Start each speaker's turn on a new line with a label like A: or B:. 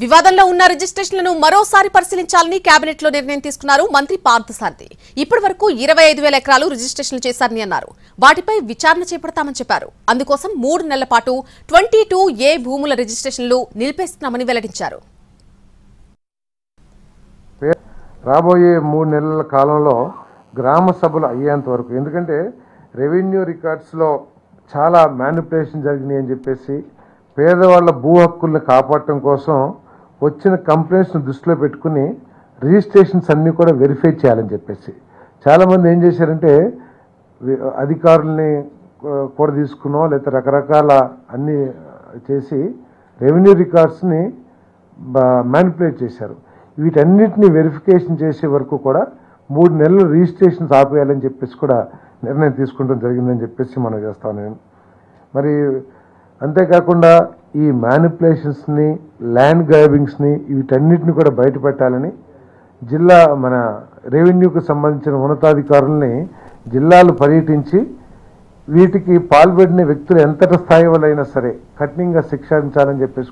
A: వివాదంలో ఉన్న రిజిస్ట్రేషన్లను మరోసారి పరిశీలించాలని కేబినెట్ లో నిర్ణయం తీసుకున్నారు మంత్రి పార్థసారథి. ఇప్పటివరకు 25,000 ఎకరాలు రిజిస్ట్రేషన్లు చేశారని అన్నారు. వాటిపై విచారణ చేపడతామని చెప్పారు. అందుకోసం 3 నెలల పాటు 22A భూముల రిజిస్ట్రేషన్లు నిలిపేస్తున్నామని వెల్లడించారు.
B: రాబోయే 3 నెలల కాలంలో గ్రామ సభలు అయ్యేంత వరకు, ఎందుకంటే రెవెన్యూ రికార్డ్స్లో చాలా మ్యానిపులేషన్ జరిగినాయి అని చెప్పేసి పేదవాళ్ల భూ హక్కుల్ని కాపాడటం కోసం వచ్చిన కంప్లైంట్స్ని దృష్టిలో పెట్టుకుని రిజిస్ట్రేషన్స్ అన్నీ కూడా వెరిఫై చేయాలని చెప్పేసి చాలామంది ఏం చేశారంటే అధికారుల్ని కూడా తీసుకున్నో లేకపోతే రకరకాల అన్నీ చేసి రెవెన్యూ రికార్డ్స్ని మ్యానిపులేట్ చేశారు. వీటన్నిటిని వెరిఫికేషన్ చేసే వరకు కూడా 3 నెలలు రిజిస్ట్రేషన్స్ ఆపేయాలని చెప్పేసి కూడా నిర్ణయం తీసుకోవడం జరిగిందని చెప్పేసి మనం చేస్తాను నేను. మరి అంతేకాకుండా ఈ మ్యానిపులేషన్స్ని, ల్యాండ్ గ్రాబింగ్స్ని వీటన్నిటిని కూడా బయటపెట్టాలని జిల్లా మన రెవెన్యూకి సంబంధించిన ఉన్నతాధికారుల్ని జిల్లాలు పర్యటించి వీటికి పాల్పడిన వ్యక్తులు ఎంతటి స్థాయి వాళ్ళైనా సరే కఠినంగా శిక్షించాలని చెప్పేసి